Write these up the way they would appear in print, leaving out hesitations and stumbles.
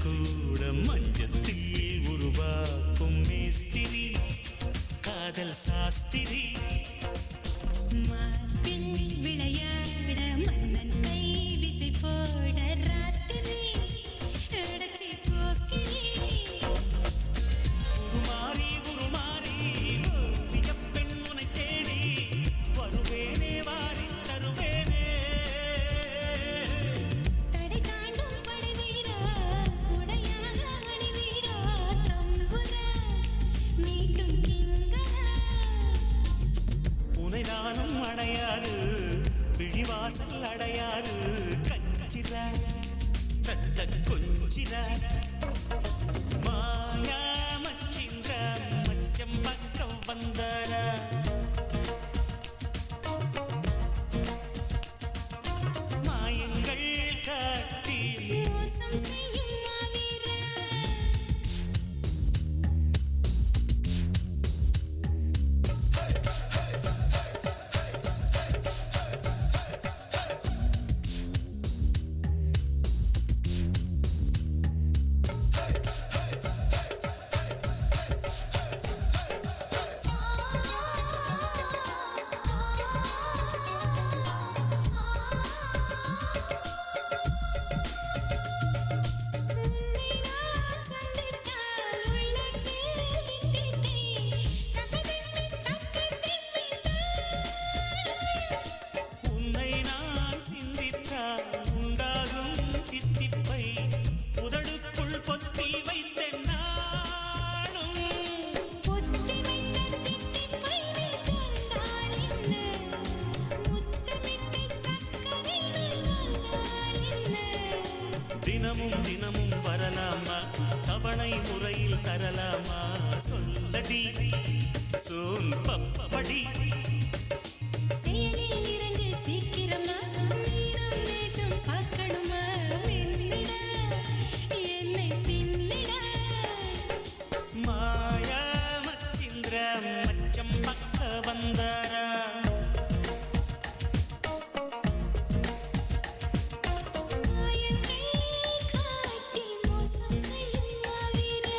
கூட மஞ்சத்தில் உருவாக்கும் மேஸ்திரி காதல் சாஸ்திரி மார்பில் விளையாட மன்னன் கை விசை போட ராத்திரி அடச்சி போக்கிரி உருமாறி உருமாறி ஓவிய பெண் உனை தேடி வருவேனே வாரி தருவேனே தடை தாண்டும் படை வீரா உடையாக அணி வீரா தம்புர மீட்டும் கிங்கரா உனை நானும் அடையாது விழிவாசல் அடையாது கஞ்சிரா தட்ட கொஞ்சிரா மாயா மச்சிந்திர மச்சம் பக்கம் வந்தாரா மாயங்கள் காட்டி மோசம் செய்யும் மாவீரா உன்னை நான் சிந்தித்தால் உண்டாகும் தித்திப்பை உதடுக்குள் பொத்தி வைத்தேன் நானும் பொத்தி வைத்த தித்திப்பை நீ கொண்டால் என்ன முத்தமிட்டு சக்கரை நீ வந்தால் என்ன தினமும் தினமும் வரலாமா தவணை முறையில் தரலாமா சொல்லடி சோன் பப்படி செயலில் இறங்கு சீக்கிரமா நீரம் நேசம் பார்க்கணுமா வெண்ணிட என்னை பின்னிட மாயா மச்சிந்திர மச்சம் பக்க வந்தாரா மாயங்கள் காட்டி மோசம் செய்யும் மாவீரா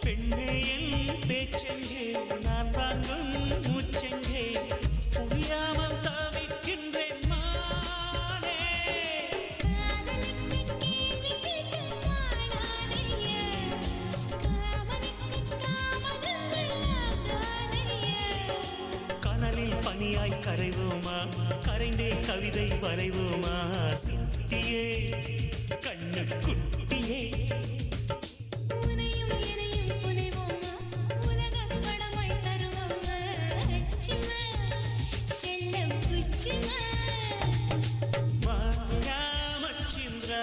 பெண்ணே என் பேச்செங்கே நான் வாங்கும் மூச்செங்கே புரியாமல் தவிக்கின்றேன் மானே கனலில் பனியாய் கரைவோமா கரைந்தே கவிதை வரைவோமா சித்தியே கண்ணு குட்டியே மாயா மச்சிந்திர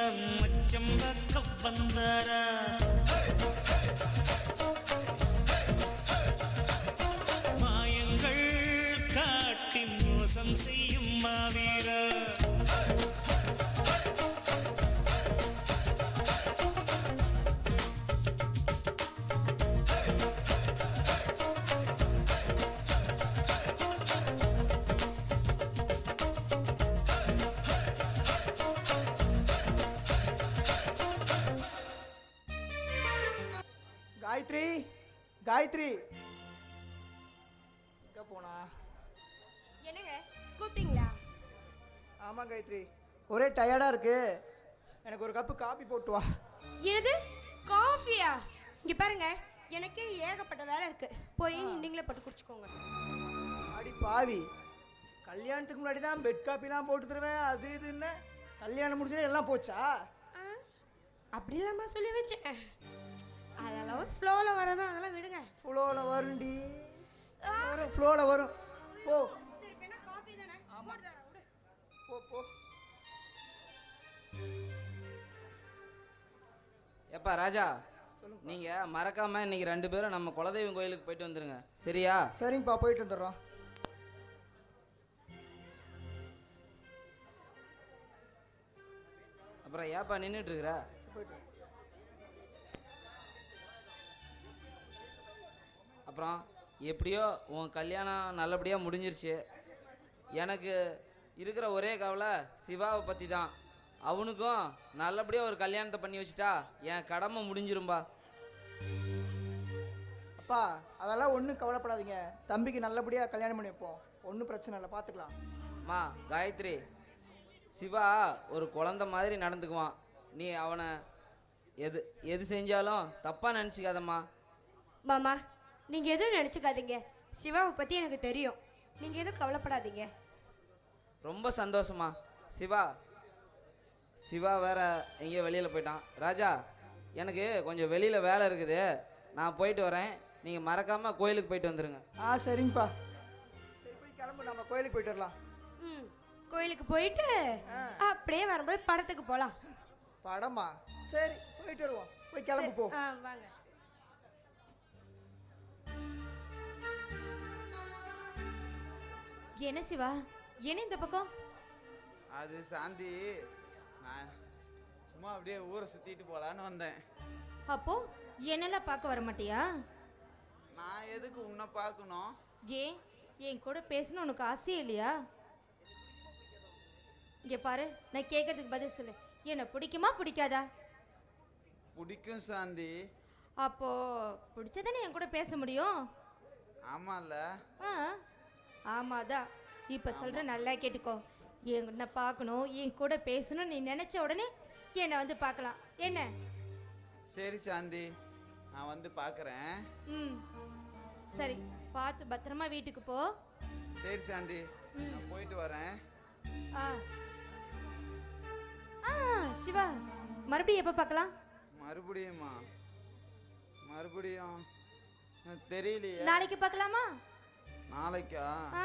மச்சம் பக்கம் வந்தாரா மாயங்கள் காட்டி மோசம் செய்யும் மாவீரா காயத்ரி காயத்ரி எங்க போனா? என்னங்க கூப்பிட்டீங்களா? ஆமாம் காயத்ரி, ஒரே டயர்டாக இருக்கு, எனக்கு ஒரு கப்பு காப்பி போட்டு வா. எது காஃபியா? இங்க பாருங்க, எனக்கு ஏகப்பட்ட வேலை இருக்கு, போய் நீங்களே போட்டு குடிச்சுக்கோங்க. அடி பாவி, கல்யாணத்துக்கு முன்னாடி தான் பெட் காப்பிலாம் போட்டு தருவேன் அது இதுன்னு, கல்யாணம் முடிச்சது எல்லாம் போச்சா? அப்படி இல்லாம சொல்லி வச்சேன், அதெல்லாம் ஒரு ஃப்ளோல தான் அதெல்லாம் விடுங்க. ஃப்ளோவில் வரும்டி, வரும் ஃப்ளோவில் வரும். போ சரி இப்ப என்ன காஃபி தானே? போட்டு தரேன், விடு. போ போ. எப்பா ராஜா, நீங்கள் மறக்காமல் இன்னைக்கு 2 பேரும் நம்ம குலதெய்வம் கோயிலுக்கு போயிட்டு வந்துருங்க, சரியா? சரிங்கப்பா, போயிட்டு வந்துடுறோம். அப்புறம் ஏப்பா நின்றுட்டு இருக்கிற? போயிட்டு அப்புறம் எப்படியோ உன் கல்யாணம் நல்லபடியாக முடிஞ்சிருச்சு. எனக்கு இருக்கிற ஒரே கவலை சிவாவை பற்றி தான். அவனுக்கும் நல்லபடியாக ஒரு கல்யாணத்தை பண்ணி வச்சுட்டா என் கடமை முடிஞ்சிரும்பா. அப்பா அதெல்லாம் ஒன்றும் கவலைப்படாதீங்க, தம்பிக்கு நல்லபடியாக கல்யாணம் பண்ணி வைப்போம். ஒன்றும் பிரச்சனை இல்லை, பார்த்துக்கலாம். மா காயத்ரி, சிவா ஒரு குழந்தை மாதிரி நடந்துக்குவான். நீ அவனை எது எது செஞ்சாலும் தப்பாக நினச்சிக்காதம்மா. மாமா நீங்க எதுவும் நினைச்சுக்காதீங்க. சிவாவை பத்தி எனக்கு தெரியும். நீங்க எதுவும் கவலைப்படாதீங்க. ரொம்ப சந்தோஷமா. சிவா வேற எங்கேயோ வெளியில் போயிட்டான். ராஜா, எனக்கு கொஞ்சம் வெளியில் வேலை இருக்குது, நான் போயிட்டு வரேன். நீங்கள் மறக்காமல் கோயிலுக்கு போயிட்டு வந்துடுங்க. சரிங்கப்பா. சரி போய் கிளம்பு, நம்ம கோயிலுக்கு போயிட்டு வரலாம். ம் கோயிலுக்கு போயிட்டு அப்படியே வரும்போது படத்துக்கு போகலாம். படமா? சரி போயிட்டு வருவோம். போய் கிளம்பு போ. வாங்க. என்ன சிவா, என்ன இந்த பக்கம்? அது சாந்தி, நான் சும்மா அப்படியே ஊரை சுற்றிட்டு போகலான்னு வந்தேன். அப்போ என்னெல்லாம் பார்க்க வர மாட்டியா? நான் எதுக்கு உன்னை பார்க்கணும்? ஏன் என் கூட பேசணும் உனக்கு ஆசையே இல்லையா? இங்கே பாரு, நான் கேட்கறதுக்கு பதில் சொல்லு. என்ன பிடிக்குமா பிடிக்காதா? பிடிக்கும் சாந்தி. அப்போ பிடிச்சதானே என் கூட பேச முடியும். ஆமாம்ல. ஆமாதான். இப்போ சொல்கிற நல்லா கேட்டுக்கோ. என்னை பார்க்கணும், என் கூட பேசணும் நீ நினச்ச உடனே என்னை வந்து பார்க்கலாம். என்ன? சரி சாந்தி, நான் வந்து பார்க்குறேன். ம் சரி, பார்த்து பத்திரமா வீட்டுக்கு போ. சரி சாந்தி, நான் போயிட்டு வரேன். ஆ ஆ சிவா, மறுபடியும் எப்போ பார்க்கலாம்? மறுபடியும் தெரியலையே. நாளைக்கு பார்க்கலாமா? நாளைக்கா? ஆ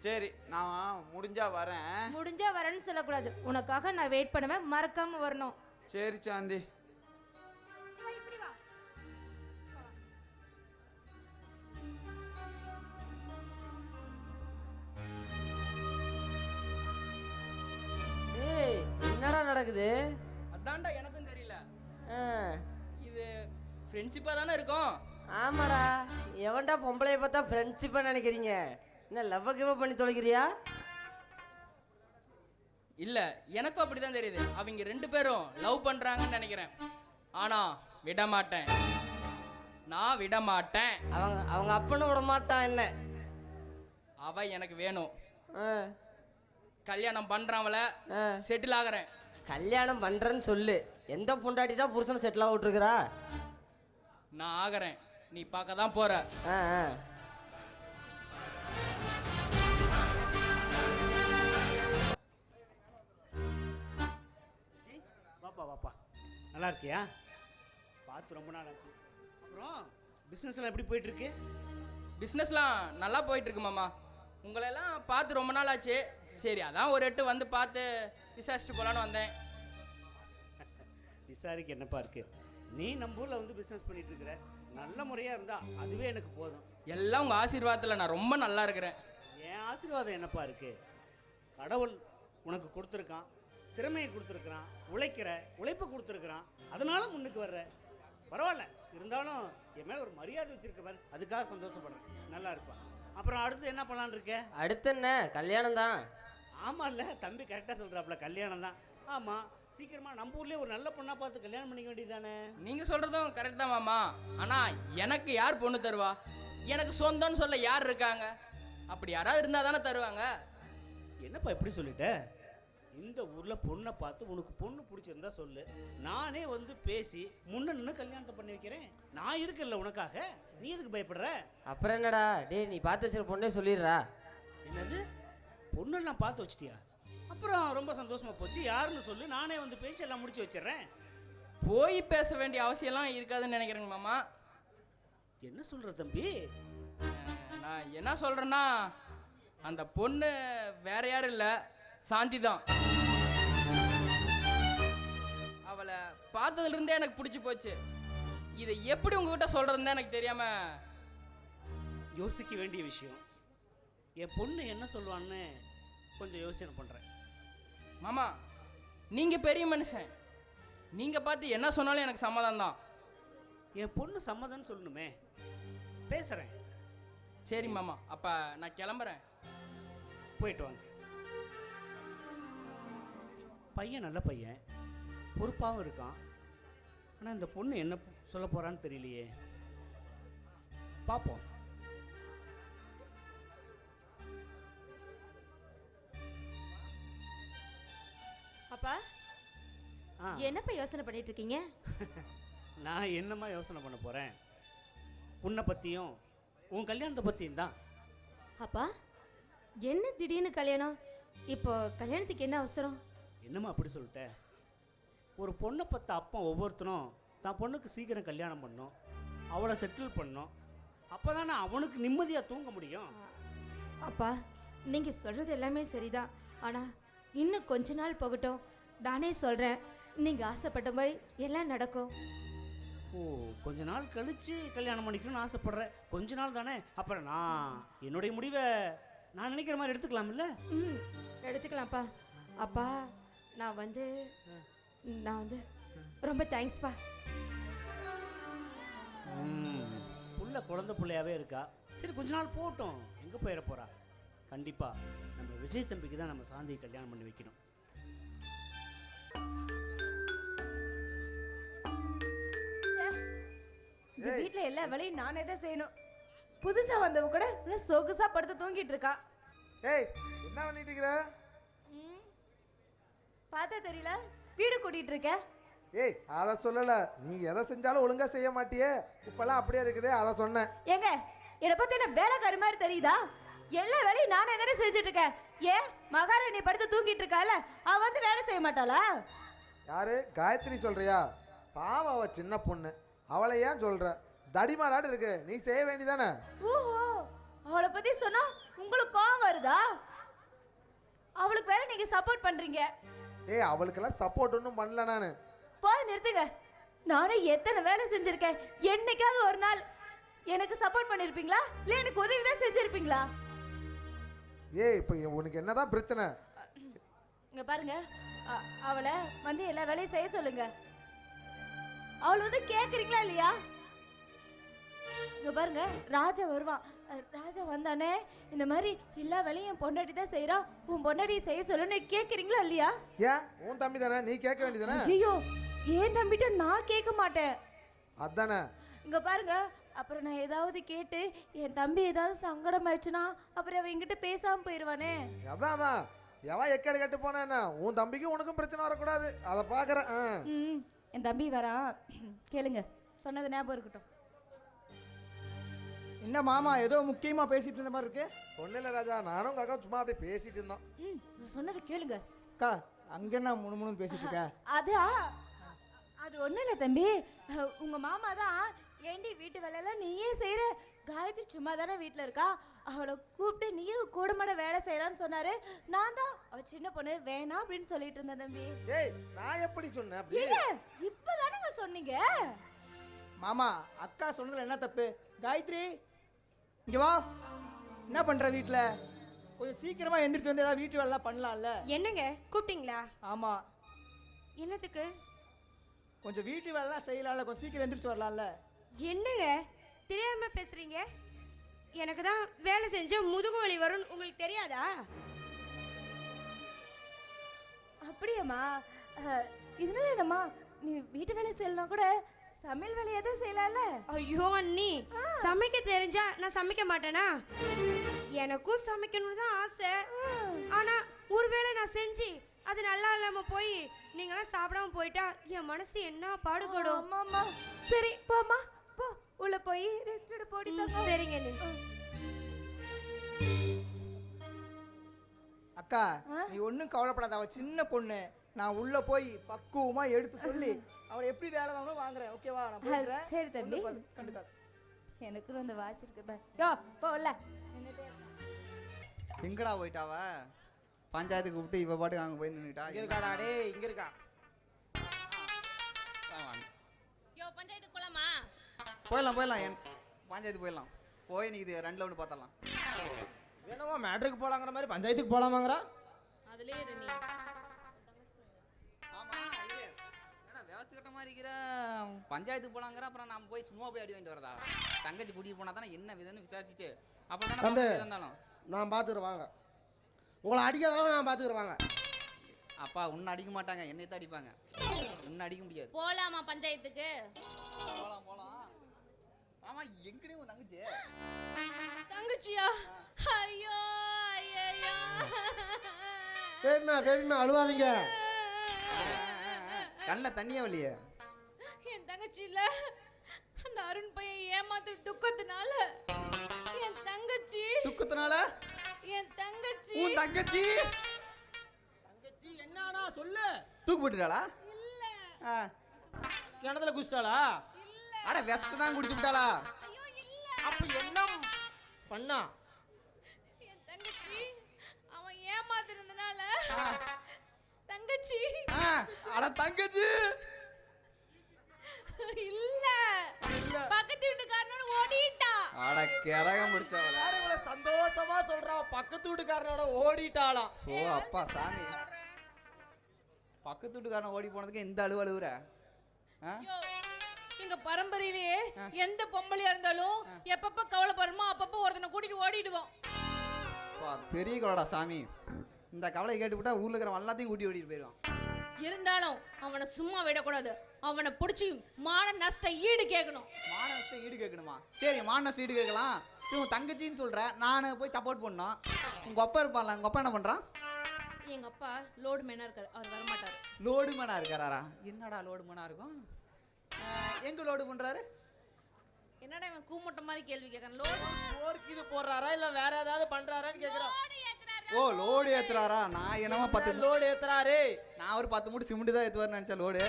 சரி, நான் முடிஞ்சா வரேன். முடிஞ்சா வரேன்னு சொல்லக்கூடாது. உனக்காக நான் வெயிட் பண்ணுவேன், மறக்காம வரணும். சரி சாந்தி. சிவா, இப்படி வா. ஏய், என்னடா நடக்குது? அதான்டா எனக்கும் தெரியல. ஆ, இது ஃப்ரெண்ட்ஷிப்பாக தானே இருக்கும். ஆமாடா. எவன்டா பொம்பளைய பார்த்தா ஃப்ரெண்ட்ஷிப்பா நினைக்கிறீங்க? என்ன லவ் கிவ் பண்ணி தொலைக்கிறியா? இல்லை, எனக்கும் அப்படி தான் தெரியுது. அவங்க 2 பேரும் லவ் பண்ணுறாங்கன்னு நினைக்கிறேன். ஆனால் விட மாட்டேன், நான் விட மாட்டேன். அவங்க அப்பனும் விட மாட்டான் என்ன? அவ எனக்கு வேணும். ஆ, கல்யாணம் பண்ணுறாவள, ஆ. செட்டில் ஆகிறேன். கல்யாணம் பண்றேன்னு சொல்லு. எந்த பொண்டாட்டி தான் புருஷனை செட்டில் ஆகிட்டு இருக்கிறா? நான் ஆகிறேன், நீ பார்க்க தான் போற. ஆ, ஆ. வாப்பா நல்லா இருக்கியா? பார்த்து ரொம்ப நாள் ஆச்சு. அப்புறம் பிஸ்னஸ்லாம் எப்படி போயிட்டுருக்கு? பிஸ்னஸ்லாம் நல்லா போயிட்டுருக்கு மாமா. உங்களெல்லாம் பார்த்து ரொம்ப நாள் ஆச்சு. சரி, அதான் ஒரு எட்டு வந்து பார்த்து விசாரிச்சுட்டு போகலான்னு வந்தேன். விசாரிக்க என்னப்பா இருக்கு? நீ நம்ம ஊரில் வந்து பிஸ்னஸ் பண்ணிட்டு இருக்கிற, நல்ல முறையாக இருந்தா அதுவே எனக்கு போதும். எல்லாம் உங்கள் ஆசீர்வாதத்தில் நான் ரொம்ப நல்லா இருக்கிறேன். என் ஆசீர்வாதம் என்னப்பா இருக்கு? கடவுள் உனக்கு கொடுத்துருக்கான், திறமையை கொடுத்துருக்குறான், உழைப்பை கொடுத்துருக்குறான், அதனால முன்னுக்கு வர்ற. பரவாயில்ல, இருந்தாலும் என் மேலே ஒரு மரியாதை வச்சிருக்கவர், அதுக்காக சந்தோஷப்படுறேன். நல்லா இருப்பா. அப்புறம் அடுத்து என்ன பண்ணலான்னு இருக்க? அடுத்து என்ன? கல்யாணம் தான். ஆமாம் இல்லை, தம்பி கரெக்டாக சொல்கிறாப்புல, கல்யாணம் தான். ஆமாம், சீக்கிரமாக நம்ம ஊர்லேயே ஒரு நல்ல பொண்ணாக பார்த்து கல்யாணம் பண்ணிக்க வேண்டியதானே? நீங்கள் சொல்கிறதும் கரெக்ட் தான் மாமா. ஆனால் எனக்கு யார் பொண்ணு தருவா? எனக்கு சொந்தம்னு சொல்ல யார் இருக்காங்க? அப்படி யாராவது இருந்தால் தானே தருவாங்க. என்னப்பா எப்படி சொல்லிட்ட? இந்த ஊரில் பொண்ணை பார்த்து உனக்கு பொண்ணு பிடிச்சிருந்தா சொல்லு, நானே வந்து பேசி முன்ன நின்று கல்யாணத்தை பண்ணி வைக்கிறேன். நான் இருக்கல உனக்காக, நீ எதுக்கு பயப்படுற? அப்புறம் என்னடா? டேய், நீ பார்த்து வச்சிருக்க பொண்ணே சொல்லிடுறா. என்னது, பொண்ணெல்லாம் பார்த்து வச்சிட்டியா? அப்புறம் ரொம்ப சந்தோஷமா போச்சு. யாருன்னு சொல்லு, நானே வந்து பேசி எல்லாம் முடிச்சு வச்சிடுறேன். போய் பேச வேண்டிய அவசியம்லாம் இருக்காதுன்னு நினைக்கிறேங்க மாமா. என்ன சொல்ற தம்பி? நான் என்ன சொல்கிறேன்னா, அந்த பொண்ணு வேற யாரும் இல்லை, சாந்தி தான். அவளை பார்த்ததுலேருந்தே எனக்கு பிடிச்சி போச்சு. இதை எப்படி உங்ககிட்ட சொல்கிறதுன்னு எனக்கு தெரியாமல் யோசிக்க வேண்டிய விஷயம். என் பொண்ணு என்ன சொல்லுவான்னு கொஞ்சம் யோசனை பண்ணுறேன். மாமா, நீங்கள் பெரிய மனுஷன், நீங்கள் பார்த்து என்ன சொன்னாலும் எனக்கு சம்மதம் தான். என் பொண்ணு சம்மதம்னு சொல்லணுமே, பேசுகிறேன். சரி மாமா, அப்போ நான் கிளம்புறேன். போயிட்டு வாங்க. பையன் நல்ல பையன், பொறுப்பாகவும் இருக்கான். ஆனால் இந்த பொண்ணு என்ன சொல்ல போகிறான்னு தெரியலையே. பார்ப்போம். அப்பா ஆ, என்னப்பா யோசனை பண்ணிட்டு இருக்கீங்க? நான் என்னம்மா யோசனை பண்ண போகிறேன்? உன்னை பற்றியும் உன் கல்யாணத்தை பற்றியும் தான். அப்பா என்ன திடீர்னு கல்யாணம்? இப்போ கல்யாணத்துக்கு என்ன அவசரம்? என்னம்மா அப்படி சொல்லிட்ட? ஒரு பொண்ணை பற்ற அப்பா ஒவ்வொருத்தரும் தான் பொண்ணுக்கு சீக்கிரம் கல்யாணம் பண்ணணும், அவளை செட்டில் பண்ணணும். அப்போ தானே அவனுக்கு நிம்மதியாக தூங்க முடியும். அப்பா நீங்கள் சொல்கிறது எல்லாமே சரிதான். ஆனால் இன்னும் கொஞ்ச நாள் போகட்டும், நானே சொல்கிறேன். நீங்கள் ஆசைப்பட்ட மாதிரி எல்லாம் நடக்கும். ஓ, கொஞ்ச நாள் கழித்து கல்யாணம் பண்ணிக்கணும்னு ஆசைப்பட்றேன். கொஞ்ச நாள் தானே, அப்புறம் நான் என்னுடைய முடிவை நான் நினைக்கிற மாதிரி எடுத்துக்கலாம்ல? ம், எடுத்துக்கலாம்ப்பா. அப்பா நான் வந்து ரொம்ப தேங்க்ஸ்ப்பா. புள்ள குழந்தை பிள்ளையாவே இருக்கா. சரி, கொஞ்ச நாள் போகட்டும். எங்கே போயிட போகிறா? கண்டிப்பாக நம்ம விஜய் தம்பிக்கு தான் நம்ம சாந்தியை கல்யாணம் பண்ணி வைக்கணும். இந்த வீட்ல எல்லா வேலையும் நானே தான் செய்யணும். புதுசா வந்தவ கூட இன்னும் சொகுசா படுத்து தூங்கிட்டு இருக்கா. ஏய், என்ன பண்ணிட்டு இருக்கிற? பார்த்தா தெரியல, வீடு கூட்டிட்டு இருக்க. ஏய், அதை சொல்லல. நீ எதை செஞ்சாலும் ஒழுங்கா செய்ய மாட்டியே. இப்பெல்லாம் அப்படியே இருக்குது, அதை சொன்னேன். ஏங்க, என்னை பத்தி என்ன வேலைக்காரி மாதிரி தெரியுதா? எல்லா வேலையும் நானே தானே செஞ்சுட்டு இருக்கேன். ஏன் மகாராணி படுத்து தூங்கிட்டு இருக்கால, அவ வந்து வேலை செய்ய மாட்டாளா? யாரு? காயத்ரி சொல்றியா? பாவம், அவ சின்ன பொண்ணு, அவளை ஏன் சொல்ற? தடிமாடாடு இருக்கு, நீ செய்ய வேண்டியதானே? ஓஹோ, அவளை பத்தி சொன்னா உங்களுக்கு கோவம் வருதா? அவளுக்கு வேற நீங்க சப்போர்ட் பண்றீங்க. ஏய், அவளுக்கெல்லாம் சப்போர்ட் ஒன்றும் பண்ணல நானு. போய் நிறுத்துங்க. நானே எத்தனை வேலை செஞ்சிருக்கேன். என்னைக்காவது ஒரு நாள் எனக்கு சப்போர்ட் பண்ணிருப்பீங்களா, இல்ல எனக்கு உதவி தான் செஞ்சிருப்பீங்களா? ஏய், இப்போ உனக்கு என்னதான் பிரச்சனை? இங்க பாருங்க, அவளை வந்து எல்லா வேலையும் செய்ய சொல்லுங்க. அவளை வந்து கேக்குறீங்களா இல்லையா? இங்க பாருங்க, ராஜா வருவான். ராஜா வந்தானே இந்த மாதிரி எல்லா வேலையும் என் பொண்டாட்டி தான் செய்யறா, உன் பொண்டாட்டி செய்ய சொல்லுன்னு கேக்குறீங்களா இல்லையா? ஏன், உன் தம்பி தானே, நீ கேட்க வேண்டியதானே? ஐயோ, ஏன் தம்பிட்ட நான் கேட்க மாட்டேன். அதானே. இங்க பாருங்க, அப்புறம் நான் ஏதாவது கேட்டு என் தம்பி ஏதாவது சங்கடம் ஆயிடுச்சுன்னா அப்புறம் அவன் என்கிட்ட பேசாம போயிடுவானே. அதான் எவன் எக்கேடு கட்டு போனா என்ன? உன் தம்பிக்கும் உனக்கும் பிரச்சனை வரக்கூடாது, அதை பார்க்குறேன். என் தம்பி வரான், கேளுங்க, சொன்னது ஞாபகம் இருக்கட்டும். என்ன மாமா ஏதோ முக்கியமாக பேசிட்டு இருந்த மாதிரி இருக்கு? ஒன்றும் இல்லை ராஜா, நானும் உங்கள் அக்கா சும்மா அப்படியே பேசிட்டு இருந்தோம். சொன்னது கேளுங்க. அக்கா அங்கே என்ன முணுமுணுன்னு பேசிட்டு இருக்க? அது ஒன்றும் இல்லை தம்பி, உங்க மாமா தான் ஏண்டி வீட்டு வேலையெல்லாம் நீயே செய்கிற, காயத்ரி சும்மா தானே வீட்டில் இருக்கா, அவளை கூப்பிட்டு நீயும் கூடமாட வேலை செய்யலான்னு சொன்னாரு. நான் தான் அவ சின்ன பொண்ணு வேணாம் அப்படின்னு சொல்லிட்டு இருந்தேன் தம்பி. ஏய், நான் எப்படி சொன்னேன் அப்படி? இப்பதானங்க சொன்னீங்க. மாமா அக்கா சொன்னதுல என்ன தப்பு? காயத்ரி இங்கே வா. என்ன பண்ணுற வீட்டில்? கொஞ்சம் சீக்கிரமாக எந்திரிச்சு வந்து ஏதாவது வீட்டு வேலைலாம் பண்ணலாம்ல? என்னங்க கூப்பிட்டீங்களா? ஆமாம். என்னத்துக்கு? கொஞ்சம் வீட்டு வேலைலாம் செய்யலாம்ல, கொஞ்சம் சீக்கிரம் எந்திரிச்சு வரலாம்ல? என்னங்க தெரியாம பேசுறீங்க? எனக்கு தான் வேலை செஞ்ச முதுகு வலி வரும்னு உங்களுக்கு தெரியாதா? அப்படியாம்மா? இதனால என்னம்மா, நீ வீட்டு வேலை செய்யலாம் கூட சமையல் வேலையை தான் செய்யலாம்ல? ஐயோ அண்ணி, சமைக்க தெரிஞ்சா நான் சமைக்க மாட்டேனா? எனக்கும் சமைக்கணும்னு தான் ஆசை. ஆனா ஒருவேளை நான் செஞ்சு அது நல்லா இல்லாம போய் நீங்களாம் சாப்பிடாம போயிட்டா என் மனசு என்ன பாடுபடும். ஆமாம்மா. சரி போம்மா, போ உள்ள போய் ரெஸ்ட் எடு. போடி தங்க. சரிங்க அண்ணி. அக்கா நீ ஒன்றும் கவலைப்படாத, அவள் சின்ன பொண்ணு. நான் உள்ள போய் பக்குவமாக எடுத்து சொல்லி அவளை எப்படி வேலை வாங்கணும் வாங்குறேன். ஓகேவா? நான் போகிறேன். சரி தம்பி. கண்டுக்காது. எனக்கு அந்த வாட்ச் இருக்குது யோ போல எங்கடா போயிட்டாவ? பஞ்சாயத்துக்கு கூப்பிட்டு இவ பாட்டுக்கு அங்கே போய் நின்றுட்டா. இருக்காடா டேய், இங்க இருக்கா. யோ பஞ்சாயத்துக்கு போலாமா? போயிடலாம் பஞ்சாயத்து போயிடலாம். போய் நீ இது 2ல் 1 பார்த்தலாம். என்னவோ மேட்ருக்கு போலாங்கிற மாதிரி பஞ்சாயத்துக்கு போலாமாங்கிறா. அதுலயே இரு நீ. ஆமா என்னடா விவசாய கட்ட மாதிரி இருக்கிற, பஞ்சாயத்துக்கு போலாங்கிற, அப்புறம் நம்ம போய் சும்மா போய் அடி வாங்கிட்டு வரதா? தங்கச்சி கூட்டிட்டு போனா தானே என்ன விதன்னு விசாரிச்சுட்டு அப்புறம் தானே இருந்தாலும் நான் பார்த்துக்கிறேன் வாங்க. உங்களை அடிக்காதளவு நான் பார்த்துக்கிறேன் வாங்க. அப்பா உன்னை அடிக்க மாட்டாங்க, என்னை தான் அடிப்பாங்க. உன்னை அடிக்க முடியாது. போலாமா பஞ்சாயத்துக்கு? போலாம். ஆமா எங்கடி உன் தங்கச்சி? தங்கச்சியா? ஐயோ ஐயோ. பேபிமா அழுவாதீங்க. கண்ணில் தண்ணியே வரலையே. என் தங்கச்சி இல்ல, அந்த அருண் பையன் ஏமாத்துற துக்கத்தினால என் தங்கச்சி. துக்கத்தினால? என் தங்கச்சி. உன் தங்கச்சி தங்கச்சி என்னடா சொல்லு. தூக்கு போட்டுட்டாளா? இல்ல. கிணத்துல குதிச்சிட்டாளா? இல்ல. அட விஷத்தை தான் குடிச்சு விட்டாளா? ஐயோ இல்ல. அப்ப என்ன பண்ணா? என் தங்கச்சி அவன் ஏமாத்துறதுனால தங்கச்சி. அட தங்கச்சி இல்ல. பக்கத்து வீட்டுக்காரனோட ஓடிட்டா. அட கிரகம் முடிச்சவள. இவ்வளவு சந்தோஷமா சொல்றா, பக்கத்து வீட்டுக்காரனோட ஓடிட்டாளாம். ஓ அப்பா சாமி, பக்கத்து வீட்டுக்காரன் ஓடி போனதுக்கு இந்த அழுவுற? ஐயோ, எங்க பரம்பரையிலேயே எந்த பொம்பளையா இருந்தாலும் எப்பப்ப கவலைப்படுறோமோ அப்பப்ப ஒருத்தனை கூட்டிட்டு ஓடிடுவோம். பெரிய கவலைடா சாமி. இந்த கவலையை கேட்டுவிட்டா ஊர்ல இருக்கிற எல்லாத்தையும் கூட்டி ஓடிட்டு போயிடுவான். இருந்தாலும் அவனை சும்மா விடக்கூடாது. அவனை பிடிச்சி மான நஷ்ட ஈடு கேட்கணும். மான நஷ்டம் ஈடு கேட்கணுமா? சரி மான நஷ்டம் ஈடு கேட்கலாம். உன் தங்கச்சின்னு சொல்ற, நான் போய் சப்போர்ட் பண்ணோம். உங்க அப்பா இருப்பான்ல, உங்க அப்பா என்ன பண்றான்? எங்க அப்பா லோடு மேனா இருக்காரு, அவர் வரமாட்டாரு. லோடு மேனா இருக்காரா? என்னடா லோடு மேனா இருக்கும்? எங்க லோடு பண்றாரு? என்னடா இவன் கூமுட்ட மாதிரி கேள்வி கேட்கறான். லோடு போர்க்கு இது போடுறாரா இல்ல வேற ஏதாவது பண்றாரான்னு கேக்குறான். ஓ லோடு ஏத்துறாரா? நான் என்னமா 10 லோடு ஏத்துறாரு. நான் ஒரு 10 மூட்டை சிமெண்ட் தான் ஏத்துவாருன்னு நினைச்சேன். லோடு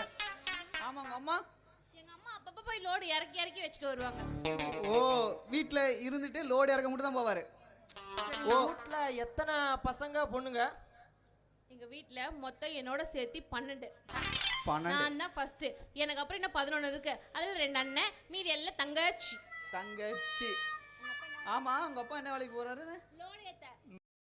ஆமாங்க அம்மா. எங்க அம்மா அப்பப்ப போய் லோடு இறக்கி இறக்கி வச்சுட்டு வருவாங்க. ஓ வீட்ல இருந்துட்டு லோடு இறக்க மட்டும் தான் போவாரு. ஓ வீட்ல எத்தனை பசங்க பொண்ணுங்க? எங்க வீட்ல மொத்தம் என்னோட சேர்த்து 12. 12. நான் தான் ஃபர்ஸ்ட். எனக்கு அப்புறம் இன்னும் 11 இருக்கு. அதுல 2 அண்ணன், மீதி எல்லாம் தங்கச்சி. தங்கச்சி. ஆமா உங்க அப்பா என்ன வேலைக்கு போறாரு? லோடு